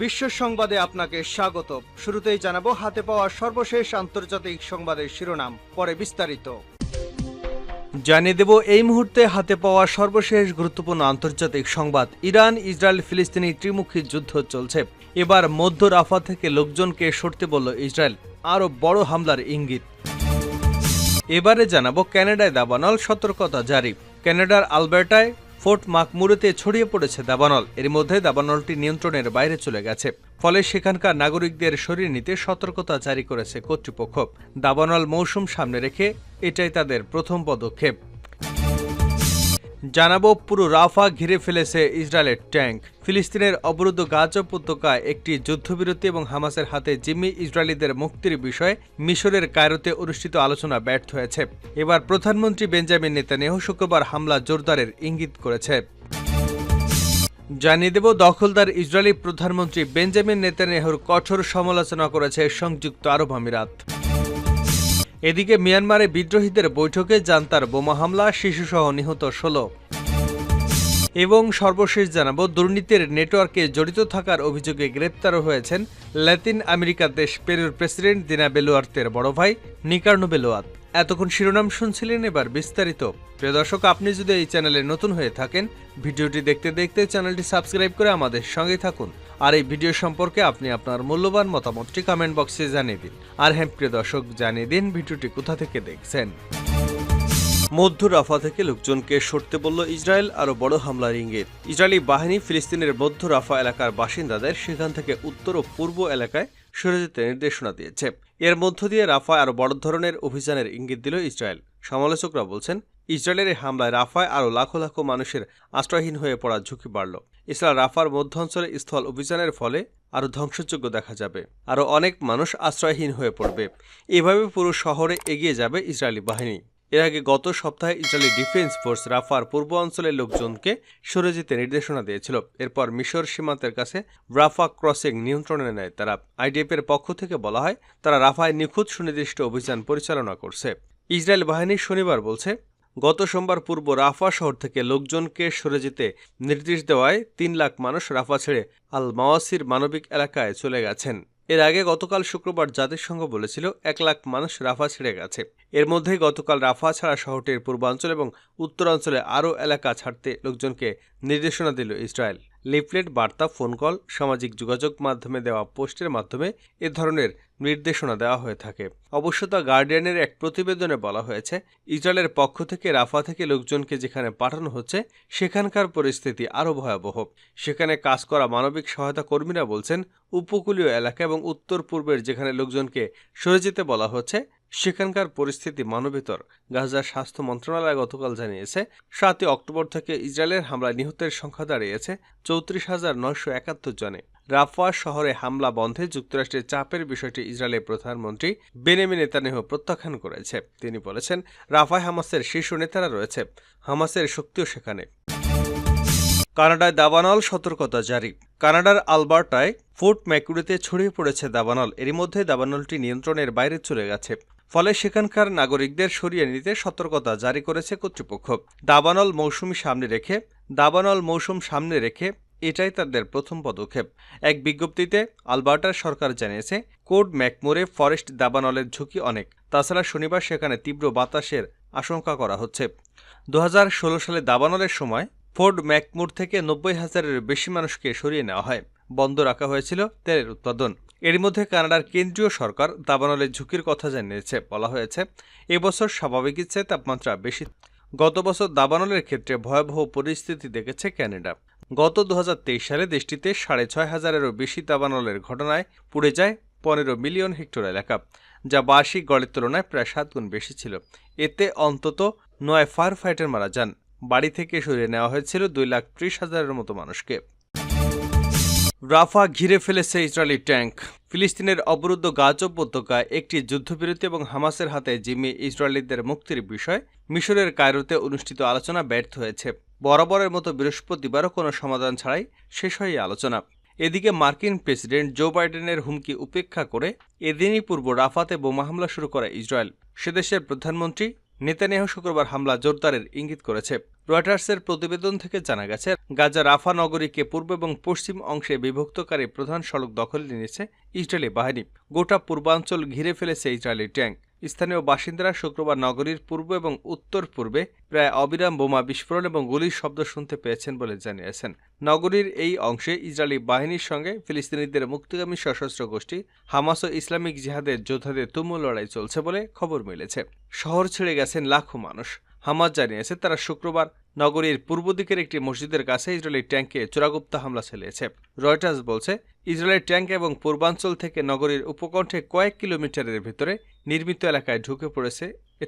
বিশ্ব সংবাদে আপনাকে স্বাগত। শুরুতেই জানাবো হাতে পাওয়া সর্বশেষ আন্তর্জাতিক সংবাদের শিরোনাম, পরে বিস্তারিত। জানিয়ে দেব এই মুহূর্তে হাতে পাওয়া সর্বশেষ গুরুত্বপূর্ণ আন্তর্জাতিক সংবাদ। ইরান, ইসরায়েল, ফিলিস্তিনি ত্রিমুখী যুদ্ধ চলছে। এবার মধ্য রাফা থেকে লোকজনকে সরতে বলল ইসরায়েল, আরও বড় হামলার ইঙ্গিত। এবারে জানাবো কানাডায় দাবানল, সতর্কতা জারি। কানাডার আলবার্টায় ফোর্ট ম্যাকমুরেতে ছড়িয়ে পড়েছে দাবানল। এর মধ্যে দাবানলটি নিয়ন্ত্রণের বাইরে চলে গেছে, ফলে সেখানকার নাগরিকদের সরিয়ে নিতে সতর্কতা জারি করেছে কর্তৃপক্ষ। দাবানল মৌসুম সামনে রেখে এটাই তাদের প্রথম পদক্ষেপ। জানাবো পুরো রাফা ঘিরে ফেলেছে ইসরায়েলের ট্যাঙ্ক। ফিলিস্তিনের অবরুদ্ধ গাজা উপত্যকায় একটি যুদ্ধবিরতি এবং হামাসের হাতে জিম্মি ইসরায়েলিদের মুক্তির বিষয়ে মিশরের কায়রোতে অনুষ্ঠিত আলোচনা ব্যর্থ হয়েছে। এবার প্রধানমন্ত্রী বেঞ্জামিন নেতানিয়াহু শুক্রবার হামলা জোরদারের ইঙ্গিত করেছে। জানিয়ে দেব দখলদার ইসরায়েলি প্রধানমন্ত্রী বেঞ্জামিন নেতানিয়াহুর কঠোর সমালোচনা করেছে সংযুক্ত আরব আমিরাত। এদিকে মিয়ানমারে বিদ্রোহীদের বৈঠকে জান্তার বোমা হামলা, শিশুসহ নিহত 16। এবং সর্বশেষ জানাবো দুর্নীতির নেটওয়ার্কে জড়িত থাকার অভিযোগে গ্রেপ্তার হয়েছেন লাতিন আমেরিকার দেশ পেরুর প্রেসিডেন্ট দিনা বেলুয়ার্তের বড় ভাই নিকার্নো বেলুয়াত। এতক্ষণ শিরোনাম শুনছিলেন, এবার বিস্তারিত। প্রিয় দর্শক, আপনি যদি এই চ্যানেলে নতুন হয়ে থাকেন, ভিডিওটি দেখতে দেখতে চ্যানেলটি সাবস্ক্রাইব করে আমাদের সঙ্গে থাকুন। আর এই ভিডিও সম্পর্কে আপনি আপনার মূল্যবান মতামতটি কমেন্ট বক্সে জানিয়ে দিন। আর হ্যাঁ প্রিয় দর্শক, জানিয়ে দিন ভিডিওটি কোথা থেকে দেখছেন। মধ্য রাফা থেকে লোকজনকে সরতে বলল ইসরায়েল, আরও বড় হামলার ইঙ্গিত। ইসরায়েলি বাহিনী ফিলিস্তিনের মধ্য রাফা এলাকার বাসিন্দাদের সেখান থেকে উত্তর ও পূর্ব এলাকায় সরে যেতে নির্দেশনা দিয়েছে। এর মধ্য দিয়ে রাফায় আরও বড় ধরনের অভিযানের ইঙ্গিত দিল ইসরায়েল। সমালোচকরা বলছেন, ইসরায়েলের এই হামলায় রাফায় আরও লাখো লাখো মানুষের আশ্রয়হীন হয়ে পড়ার ঝুঁকি বাড়ল। এছাড়া রাফার মধ্যাঞ্চলে স্থল অভিযানের ফলে আরও ধ্বংসযোগ্য দেখা যাবে, আরও অনেক মানুষ আশ্রয়হীন হয়ে পড়বে। এভাবে পুরো শহরে এগিয়ে যাবে ইসরায়েলি বাহিনী। এর আগে গত সপ্তাহে ইসরায়েলি ডিফেন্স ফোর্স রাফার পূর্ব অঞ্চলের লোকজনকে সরে যেতে নির্দেশনা দিয়েছিল। এরপর মিশর সীমান্তের কাছে রাফা ক্রসিং নিয়ন্ত্রণে নেয় তারা। আইডিএফ এর পক্ষ থেকে বলা হয়, তারা রাফায় নিখুঁত সুনির্দিষ্ট অভিযান পরিচালনা করছে। ইসরায়েল বাহিনী শনিবার বলছে, গত সোমবার পূর্ব রাফা শহর থেকে লোকজনকে সরে যেতে নির্দেশ দেওয়ায় 3 লাখ মানুষ রাফা ছেড়ে আল মাওয়াসির মানবিক এলাকায় চলে গেছেন। এর আগে গতকাল শুক্রবার জাতিসংঘ বলেছিল 1 লাখ মানুষ রাফা ছেড়ে গেছে। এর মধ্যে গতকাল রাফা ছাড়া শহরটির পূর্বাঞ্চল এবং উত্তরাঞ্চলে আরও এলাকা ছাড়তে লোকজনকে নির্দেশনা দিল ইসরায়েল। লিফলেট, বার্তা, ফোন কল, সামাজিক যোগাযোগ মাধ্যমে দেওয়া পোস্টের মাধ্যমে এ ধরনের নির্দেশনা দেওয়া হয়ে থাকে। অবশ্য দ্য গার্ডিয়ানের এক প্রতিবেদনে বলা হয়েছে, ইসরায়েলের পক্ষ থেকে রাফা থেকে লোকজনকে যেখানে পাঠানো হচ্ছে সেখানকার পরিস্থিতি আরও ভয়াবহ। সেখানে কাজ করা মানবিক সহায়তা কর্মীরা বলছেন, উপকূলীয় এলাকা এবং উত্তর পূর্বের যেখানে লোকজনকে সরে যেতে বলা হচ্ছে সেখানকার পরিস্থিতি মানবেতর। গাজার স্বাস্থ্য মন্ত্রণালয় গতকাল জানিয়েছে, 7 অক্টোবর থেকে ইসরায়েলের হামলায় নিহতের সংখ্যা দাঁড়িয়েছে 34,971 জনে। রাফা শহরে হামলা বন্ধে যুক্তরাষ্ট্রের চাপের বিষয়টি ইসরায়েলের প্রধানমন্ত্রী বেনিয়ামিন নেতানিয়াহু প্রত্যাখ্যান করেছে। তিনি বলেছেন, রাফায় হামাসের শীর্ষ নেতারা রয়েছে, হামাসের শক্তিও সেখানে। কানাডায় দাবানল, সতর্কতা জারি। কানাডার আলবার্টায় ফোর্ট ম্যাকমুরেতে ছড়িয়ে পড়েছে দাবানল। এরই মধ্যে দাবানলটি নিয়ন্ত্রণের বাইরে চলে গেছে, ফলে সেখানকার নাগরিকদের সরিয়ে নিতে সতর্কতা জারি করেছে কর্তৃপক্ষ। দাবানল মৌসুম সামনে রেখে এটাই তাদের প্রথম পদক্ষেপ। এক বিজ্ঞপ্তিতে আলবার্টার সরকার জানিয়েছে, কোড ম্যাকমুরে ফরেস্ট দাবানলের ঝুঁকি অনেক। তাছাড়া শনিবার সেখানে তীব্র বাতাসের আশঙ্কা করা হচ্ছে। 2016 সালে দাবানলের সময় ফোর্ট ম্যাকমুর থেকে 90,000-এর বেশি মানুষকে সরিয়ে নেওয়া হয়। বন্ধ রাখা হয়েছিল তেলের উৎপাদন। এর মধ্যে কানাডার কেন্দ্রীয় সরকার দাবানলের ঝুঁকির কথা জানিয়েছে। বলা হয়েছে, এবছর স্বাভাবিকের চেয়ে তাপমাত্রা বেশি। গত বছর দাবানলের ক্ষেত্রে ভয়াবহ পরিস্থিতি দেখেছে কানাডা। গত 2023 সালে দেশটিতে 6,500-এরও বেশি দাবানলের ঘটনায় পুড়ে যায় 15 মিলিয়ন হেক্টর এলাকা, যা বার্ষিক গড়ের তুলনায় প্রায় 7 গুণ বেশি ছিল। এতে অন্তত 9 ফায়ার ফাইটার মারা যান। বাড়ি থেকে সরিয়ে নেওয়া হয়েছিল 2,30,000-এর মতো মানুষকে। রাফা ঘিরে ফেলেছে ইসরায়েলি ট্যাঙ্ক। ফিলিস্তিনের অবরুদ্ধ গাজা উপত্যকায় একটি যুদ্ধবিরতি এবং হামাসের হাতে জিম্মি ইসরায়েলিদের মুক্তির বিষয়ে মিশরের কায়রোতে অনুষ্ঠিত আলোচনা ব্যর্থ হয়েছে। বরাবরের মতো বৃহস্পতিবারও কোনো সমাধান ছাড়াই শেষ হয় এই আলোচনা। এদিকে মার্কিন প্রেসিডেন্ট জো বাইডেনের হুমকি উপেক্ষা করে এদিনই পূর্ব রাফাতে বোমা হামলা শুরু করে ইসরায়েল। সেদেশের প্রধানমন্ত্রী নেতানিয়াহু শুক্রবার হামলা জোরদারের ইঙ্গিত করেছে। রয়টার্সের প্রতিবেদন থেকে জানা গেছে, গাজা রাফা নগরীকে পূর্ব এবং পশ্চিম অংশে বিভক্তকারী প্রধান সড়ক দখলে নিয়েছে ইসরায়েলি বাহিনী। গোটা পূর্বাঞ্চল ঘিরে ফেলেছে ইসরায়েলি ট্যাঙ্ক। স্থানীয় বাসিন্দারা শুক্রবার নগরীর পূর্ব এবং উত্তর পূর্বে প্রায় অবিরাম বোমা বিস্ফোরণ এবং গুলির শব্দ শুনতে পেয়েছেন বলে জানিয়েছেন। নগরীর এই অংশে ইসরায়েলি বাহিনীর সঙ্গে ফিলিস্তিনিদের মুক্তিগামী সশস্ত্র গোষ্ঠী হামাস ও ইসলামিক জিহাদের যোদ্ধাদের তুমুল লড়াই চলছে বলে খবর মিলেছে। শহর ছেড়ে গেছেন লাখো মানুষ। হামাস জানিয়েছে তারা শুক্রবার নগরীর পূর্ব দিকের একটি মসজিদের কাছে ইসরায়েলি ট্যাঙ্কে চোরাগুপ্তা হামলা চালিয়েছে। রয়টার্স বলছে, ইসরায়েলের ট্যাঙ্ক এবং পূর্বাঞ্চল থেকে নগরীর উপকণ্ঠে কয়েক কিলোমিটারের ভিতরে নির্মিত এলাকায় ঢুকে পড়েছে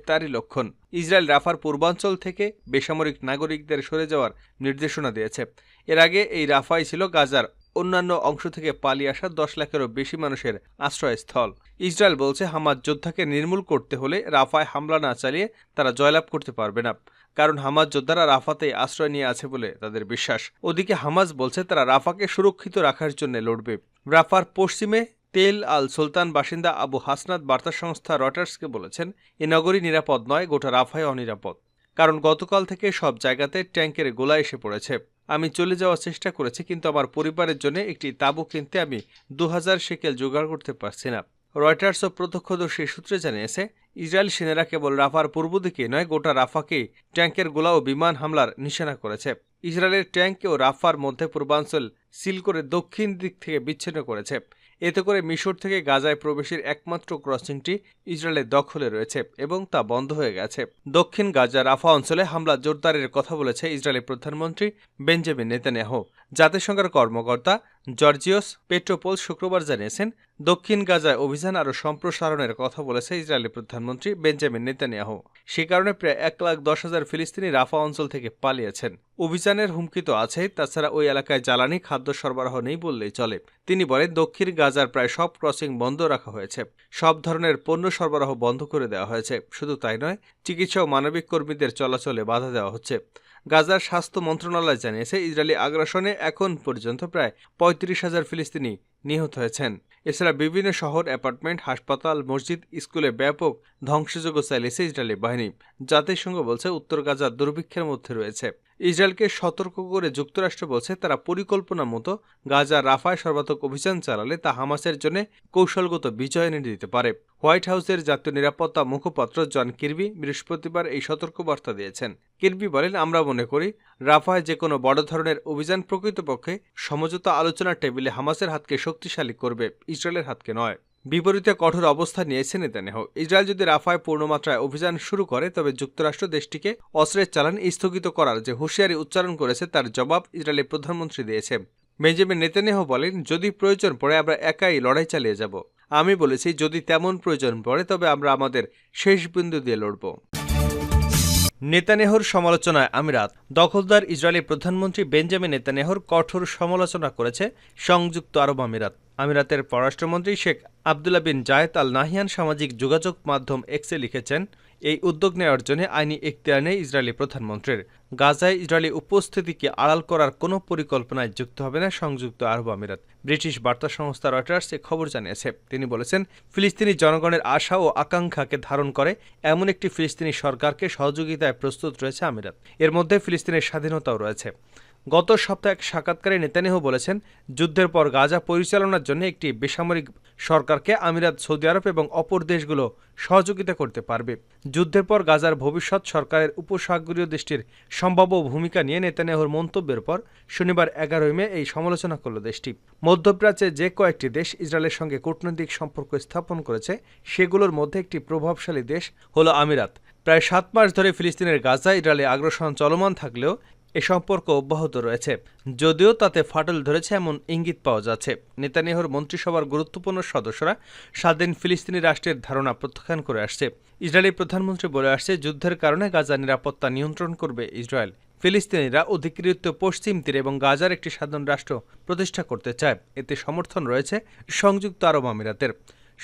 তারই লক্ষণ। ইসরায়েল রাফার পূর্বাঞ্চল থেকে বেসামরিক নাগরিকদের সরে যাওয়ার নির্দেশনা দিয়েছে। এর আগে এই রাফাই ছিল গাজার অন্যান্য অংশ থেকে পালিয়ে আসা 10 লাখেরও বেশি মানুষের আশ্রয়স্থল। ইসরায়েল বলছে, হামাস যোদ্ধাকে নির্মূল করতে হলে রাফায় হামলা না চালিয়ে তারা জয়লাভ করতে পারবে না, কারণ হামাস যোদ্ধারা রাফাতেই আশ্রয় নিয়ে আছে বলে তাদের বিশ্বাস। ওদিকে হামাস বলছে তারা রাফাকে সুরক্ষিত রাখার জন্য লড়বে। রাফার পশ্চিমে তেল আল সুলতান বাসিন্দা আবু হাসনাত বার্তা সংস্থা রয়টার্সকে বলেছেন, এ নগরী নিরাপদ নয়, গোটা রাফাই অনিরাপদ, কারণ গতকাল থেকে সব জায়গাতে ট্যাঙ্কের গোলা এসে পড়েছে। আমি চলে যাওয়ার চেষ্টা করেছি, কিন্তু আমার পরিবারের জন্য একটি তাঁবু কিনতে আমি 2000 শেকেল জোগাড় করতে পারছি না। রয়টার্স ও প্রত্যক্ষদর্শী সূত্রে জানিয়েছে, ইসরায়েল সেনারা কেবল রাফার পূর্ব দিকে নয়, গোটা রাফাকেই ট্যাঙ্কের গোলা ও বিমান হামলার নিশানা করেছে। ইসরায়েলের ট্যাঙ্ক ও রাফার মধ্যে পূর্বাঞ্চল সিল করে দক্ষিণ দিক থেকে বিচ্ছিন্ন করেছে। এতে করে মিশর থেকে গাজায় প্রবেশের একমাত্র ক্রসিংটি ইসরায়েলের দখলে রয়েছে এবং তা বন্ধ হয়ে গেছে। দক্ষিণ গাজা রাফা অঞ্চলে হামলা জোরদারের কথা বলেছে ইসরায়েলি প্রধানমন্ত্রী বেঞ্জামিন নেতানিয়াহু। জাতিসংঘের কর্মকর্তা জর্জিওস পেট্রোপোল শুক্রবার জানিয়েছেন, দক্ষিণ গাজায় অভিযান আরও সম্প্রসারণের কথা বলেছে ইসরায়েলি প্রধানমন্ত্রী বেঞ্জামিন নেতানিয়াহু। সে কারণে প্রায় 1,10,000 ফিলিস্তিনি রাফা অঞ্চল থেকে পালিয়েছেন। অভিযানের হুমকি তো আছেই, তাছাড়া ওই এলাকায় জ্বালানি খাদ্য সরবরাহ নেই বললেই চলে। তিনি বলেন, দক্ষিণ গাজার প্রায় সব ক্রসিং বন্ধ রাখা হয়েছে, সব ধরনের পণ্য সরবরাহ বন্ধ করে দেওয়া হয়েছে। শুধু তাই নয়, চিকিৎসা ও মানবিক কর্মীদের চলাচলে বাধা দেওয়া হচ্ছে। গাজার স্বাস্থ্য মন্ত্রণালয় জানিয়েছে, ইসরায়েলি আগ্রাসনে এখন পর্যন্ত প্রায় 35,000 ফিলিস্তিনি নিহত হয়েছেন। এছাড়া বিভিন্ন শহর, অ্যাপার্টমেন্ট, হাসপাতাল, মসজিদ, স্কুলে ব্যাপক ধ্বংসযজ্ঞ চালিয়েছে ইসরায়েলি বাহিনী। জাতিসংঘ বলছে, উত্তর গাজা দুর্ভিক্ষের মধ্যে রয়েছে। ইসরায়েলকে সতর্ক করে যুক্তরাষ্ট্র বলছে, তারা পরিকল্পনা মতো গাজা রাফায় সর্বাত্মক অভিযান চালালে তা হামাসের জন্য কৌশলগত বিজয় এনে দিতে পারে। হোয়াইট হাউসের জাতীয় নিরাপত্তা মুখপাত্র জন কির্বি বৃহস্পতিবার এই সতর্কবার্তা দিয়েছেন। কির্বি বলেন, আমরা মনে করি রাফায় যে কোনো বড় ধরনের অভিযান প্রকৃতপক্ষে সমঝোতা আলোচনার টেবিলে হামাসের হাতকে শক্তিশালী করবে, ইসরায়েলের হাতকে নয়। বিপরীতে কঠোর অবস্থান নিয়েছে নেতানিয়াহু। ইসরায়েল যদি রাফায় পূর্ণমাত্রায় অভিযান শুরু করে, তবে যুক্তরাষ্ট্র দেশটিকে অস্ত্রের চালান স্থগিত করার যে হুঁশিয়ারি উচ্চারণ করেছে, তার জবাব ইসরায়েলি প্রধানমন্ত্রী দিয়েছে। বেঞ্জামিন নেতানিয়াহু বলেন, যদি প্রয়োজন পড়ে আমরা একাই লড়াই চালিয়ে যাব। আমি বলেছি, যদি তেমন প্রয়োজন পড়ে তবে আমরা আমাদের শেষ বিন্দু দিয়ে লড়ব। নেতানিয়াহুর সমালোচনায় আমিরাত। দখলদার ইসরায়েলি প্রধানমন্ত্রী বেঞ্জামিন নেতানিয়াহুর কঠোর সমালোচনা করেছে সংযুক্ত আরব আমিরাত। আমিরাতের পররাষ্ট্রমন্ত্রী শেখ আবদুল্লাহ বিন জায়েদ আল নাহিয়ান সামাজিক যোগাযোগ মাধ্যম এক্সে লিখেছেন, এই উদ্যোগ নেওয়ার জন্য আইনি এখতিয়ার নেই ইসরায়েলি প্রধানমন্ত্রীর। গাজায় ইসরায়েলি উপস্থিতিকে আড়াল করার কোনো পরিকল্পনায় যুক্ত হবে না সংযুক্ত আরব আমিরাত। ব্রিটিশ বার্তা সংস্থা রয়টার্স এ খবর জানিয়েছে। তিনি বলেছেন, ফিলিস্তিনি জনগণের আশা ও আকাঙ্ক্ষাকে ধারণ করে এমন একটি ফিলিস্তিনি সরকারকে সহযোগিতায় প্রস্তুত রয়েছে আমিরাত। এর মধ্যে ফিলিস্তিনের স্বাধীনতাও রয়েছে। গত সপ্তাহে এক সাক্ষাৎকারে নেতানিয়াহু বলেছেন, যুদ্ধের পর গাজা পরিচালনার জন্য একটি বেসামরিক সরকারকে আমিরাত, সৌদি আরব এবং অপর দেশগুলো সহযোগিতা করতে পারবে। যুদ্ধের পর গাজার ভবিষ্যৎ সরকারের উপসাগরীয় দেশটির সম্ভাব্য ভূমিকা নিয়ে নেতানিয়াহুর মন্তব্যের পর শনিবার 11 মে এই সমালোচনা করল দেশটি। মধ্যপ্রাচ্যে যে কয়েকটি দেশ ইসরায়েলের সঙ্গে কূটনৈতিক সম্পর্ক স্থাপন করেছে, সেগুলোর মধ্যে একটি প্রভাবশালী দেশ হল আমিরাত। প্রায় 7 মাস ধরে ফিলিস্তিনের গাজায় ইসরায়েলি আগ্রাসন চলমান থাকলেও এ সম্পর্ক অব্যাহত রয়েছে, যদিও তাতে ফাটল ধরেছে এমন ইঙ্গিত পাওয়া যাচ্ছে। নেতানিয়াহুর মন্ত্রিসভার গুরুত্বপূর্ণ সদস্যরা স্বাধীন ফিলিস্তিনি রাষ্ট্রের ধারণা প্রত্যাখ্যান করে আসছে। ইসরায়েলি প্রধানমন্ত্রী বলে আসছে, যুদ্ধের কারণে গাজার নিরাপত্তা নিয়ন্ত্রণ করবে ইসরায়েল। ফিলিস্তিনিরা অধিকৃত পশ্চিম তীর এবং গাজার একটি স্বাধীন রাষ্ট্র প্রতিষ্ঠা করতে চায়। এতে সমর্থন রয়েছে সংযুক্ত আরব আমিরাতের।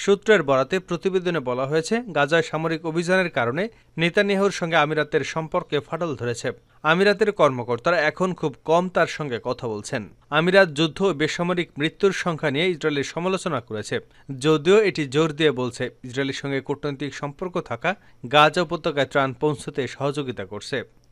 সূত্রের বরাতে প্রতিবেদনে বলা হয়েছে, গাজায় সামরিক অভিযানের কারণে নেতানিয়াহুর সঙ্গে আমিরাতের সম্পর্কে ফাটল ধরেছে। আমিরাতের কর্মকর্তারা এখন খুব কম তার সঙ্গে কথা বলছেন। আমিরাত যুদ্ধ ও বেসামরিক মৃত্যুর সংখ্যা নিয়ে ইসরায়েলের সমালোচনা করেছে, যদিও এটি জোর দিয়ে বলছে ইসরায়েলের সঙ্গে কূটনৈতিক সম্পর্ক থাকা গাজা উপত্যকায় ত্রাণ পৌঁছতে সহযোগিতা করছে।